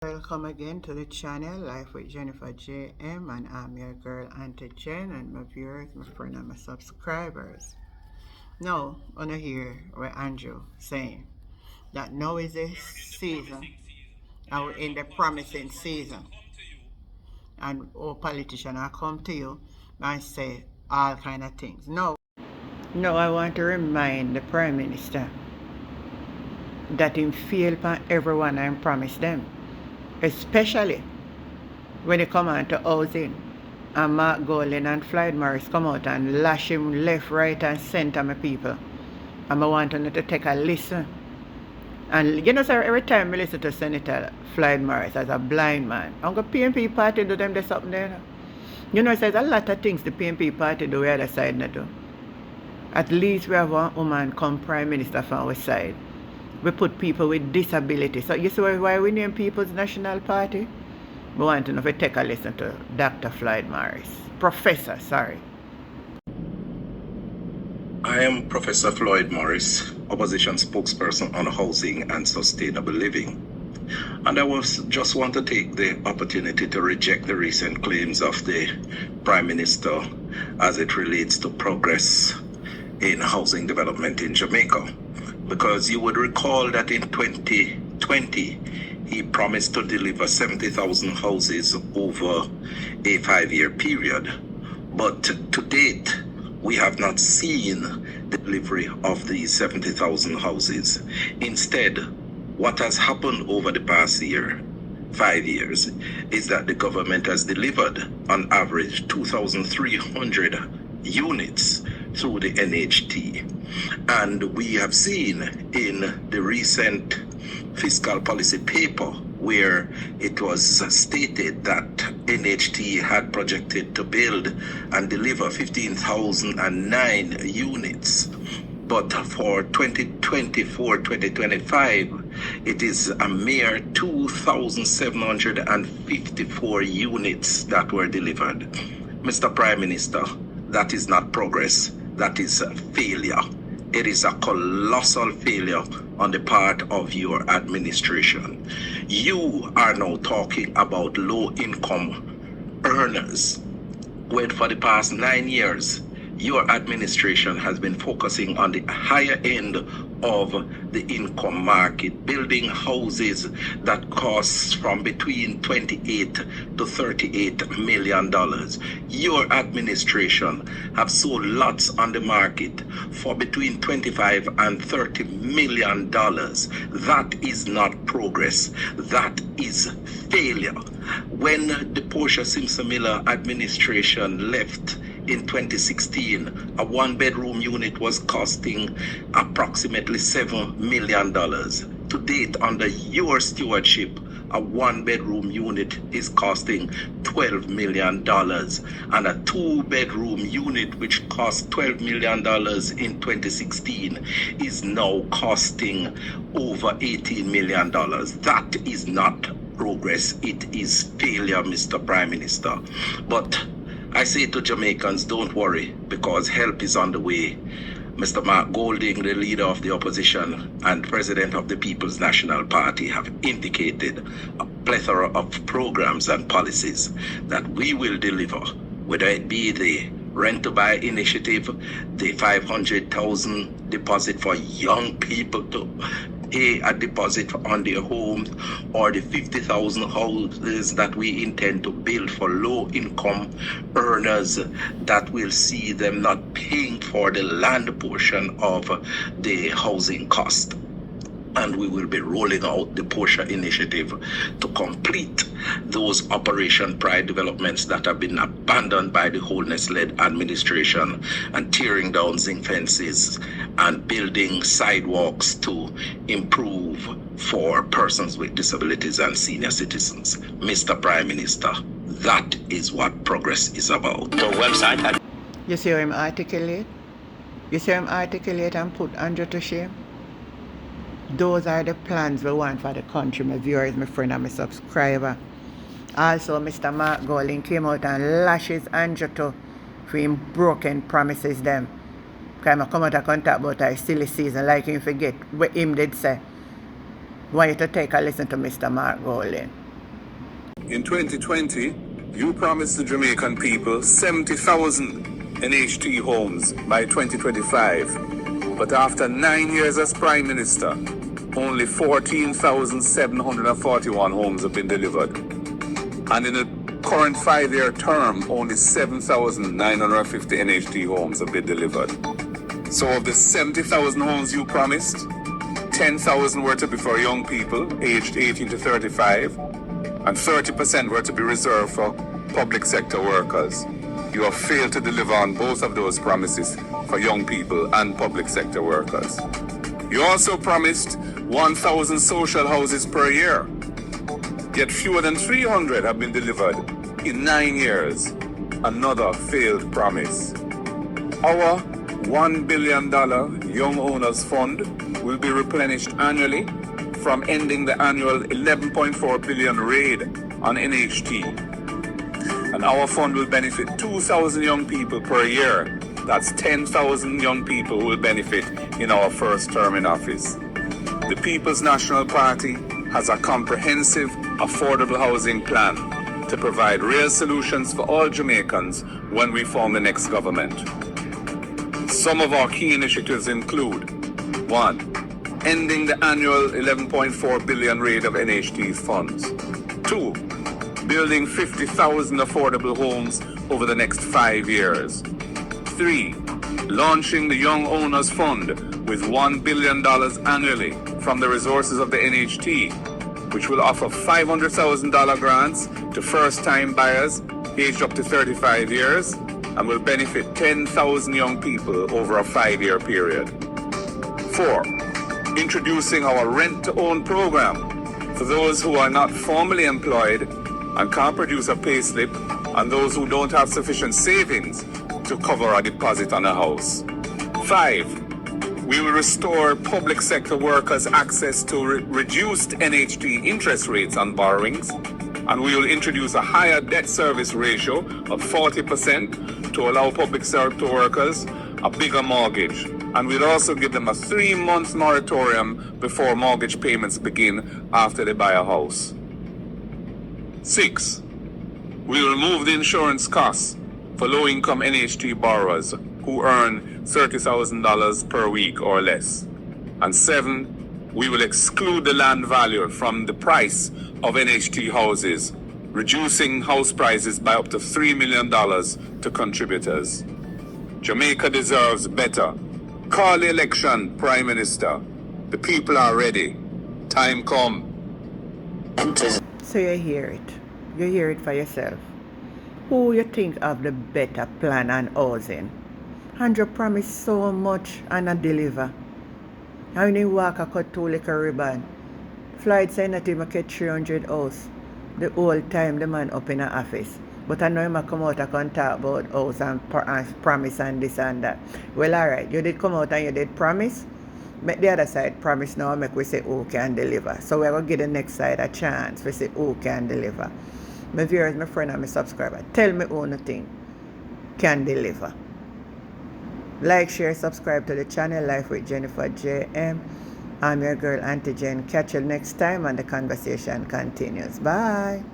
Welcome again to the channel Life with Jennifer JM, and I'm your girl Auntie Jen, and my viewers, my friend and my subscribers. Now, I want to hear what Andrew saying that now is the season, and we're in the promising season, and all politicians are come to you and say all kind of things. No, I want to remind the Prime Minister that him fail upon everyone and promise them, especially when it come on to housing. And Mark Golding and Floyd Morris come out and lash him left, right and center, my people. And I want them to take a listen. And you know, sir, every time I listen to Senator Floyd Morris as a blind man, I'm going to PNP party do them this up there. You know, there's a lot of things the PNP party do the other side not do. At least we have one woman come Prime Minister from our side. We put people with disabilities. So you see why we name People's National Party? We want to know if we take a listen to Dr. Floyd Morris. Professor, sorry. I am Professor Floyd Morris, opposition spokesperson on housing and sustainable living. And I just want to take the opportunity to reject the recent claims of the Prime Minister as it relates to progress in housing development in Jamaica. Because you would recall that in 2020, he promised to deliver 70,000 houses over a 5-year period. But to date, we have not seen the delivery of these 70,000 houses. Instead, what has happened over the past 5 years, is that the government has delivered on average 2,300 units through the NHT. And we have seen in the recent fiscal policy paper where it was stated that NHT had projected to build and deliver 15,009 units. But for 2024-2025, it is a mere 2,754 units that were delivered. Mr. Prime Minister, that is not progress, that is a failure. It is a colossal failure on the part of your administration. You are now talking about low-income earners, when for the past 9 years, your administration has been focusing on the higher end of the income market, building houses that cost from between $28 to $38 million. Your administration have sold lots on the market for between $25 and $30 million. That is not progress. That is failure. When the Portia Simpson Miller administration left in 2016, a one-bedroom unit was costing approximately $7 million. To date, under your stewardship, a one-bedroom unit is costing $12 million. And a two-bedroom unit, which cost $12 million in 2016, is now costing over $18 million. That is not progress. It is failure, Mr. Prime Minister. But I say to Jamaicans, don't worry, because help is on the way. Mr. Mark Golding, the leader of the opposition and president of the People's National Party, have indicated a plethora of programs and policies that we will deliver, whether it be the rent-to-buy initiative, the 500,000 deposit for young people to pay a deposit on their homes, or the 50,000 houses that we intend to build for low-income earners that will see them not paying for the land portion of the housing cost. And we will be rolling out the Portia initiative to complete those Operation Pride developments that have been abandoned by the Holness-led administration, and tearing down zinc fences and building sidewalks to improve for persons with disabilities and senior citizens. Mr. Prime Minister, that is what progress is about. Your website. You see how him articulate? You see how him articulate and put Andrew to shame? Those are the plans we want for the country, my viewers, my friend and my subscriber. Also, Mr. Mark Golding came out and lashes Andrew to for him broken promises them. Because I come out and talk about a silly season like him forget what him did say. I want you to take a listen to Mr. Mark Golding. in 2020, you promised the Jamaican people 70,000 NHT homes by 2025. But after 9 years as Prime Minister, only 14,741 homes have been delivered. And in the current 5-year term, only 7,950 NHT homes have been delivered. So of the 70,000 homes you promised, 10,000 were to be for young people aged 18 to 35, and 30% were to be reserved for public sector workers. You have failed to deliver on both of those promises for young people and public sector workers. You also promised 1,000 social houses per year, yet fewer than 300 have been delivered in 9 years. Another failed promise. Our $1 billion Young Owners Fund will be replenished annually from ending the annual $11.4 billion raid on NHT. And our fund will benefit 2,000 young people per year. That's 10,000 young people who will benefit in our first term in office. The People's National Party has a comprehensive, affordable housing plan to provide real solutions for all Jamaicans when we form the next government. Some of our key initiatives include: 1. Ending the annual $11.4 billion raid of NHT's funds. 2. Building 50,000 affordable homes over the next 5 years. 3. Launching the Young Owners Fund with $1 billion annually from the resources of the NHT, which will offer $500,000 grants to first-time buyers aged up to 35 years and will benefit 10,000 young people over a 5-year period. 4. Introducing our rent-to-own program for those who are not formally employed and can't produce a payslip, and those who don't have sufficient savings to cover a deposit on a house. 5. We will restore public sector workers access to reduced NHT interest rates on borrowings, and we will introduce a higher debt service ratio of 40% to allow public sector workers a bigger mortgage. And we'll also give them a 3-month moratorium before mortgage payments begin after they buy a house. 6. We will remove the insurance costs for low-income NHT borrowers who earn $30,000 per week or less. And 7. We will exclude the land value from the price of NHT houses, reducing house prices by up to $3 million to contributors. Jamaica deserves better. Call the election, Prime Minister. The people are ready. Time come. So you hear it. You hear it for yourself. Who you think of the better plan on housing? Andrew promised so much and not deliver. And when he walk a cut 2 little ribbon. Floyd said not even get 300 house. The whole time the man up in the office. But I know him come out and talk about house and promise and this and that. Well, alright, you did come out and you did promise. Make the other side promise now, make we say who can deliver. So we're going to give the next side a chance. We say who can deliver. My viewers, my friend and my subscriber, tell me who nothing can deliver. Like, share, subscribe to the channel Life with Jennifer JM. I'm your girl Auntie Jen. Catch you next time and the conversation continues. Bye.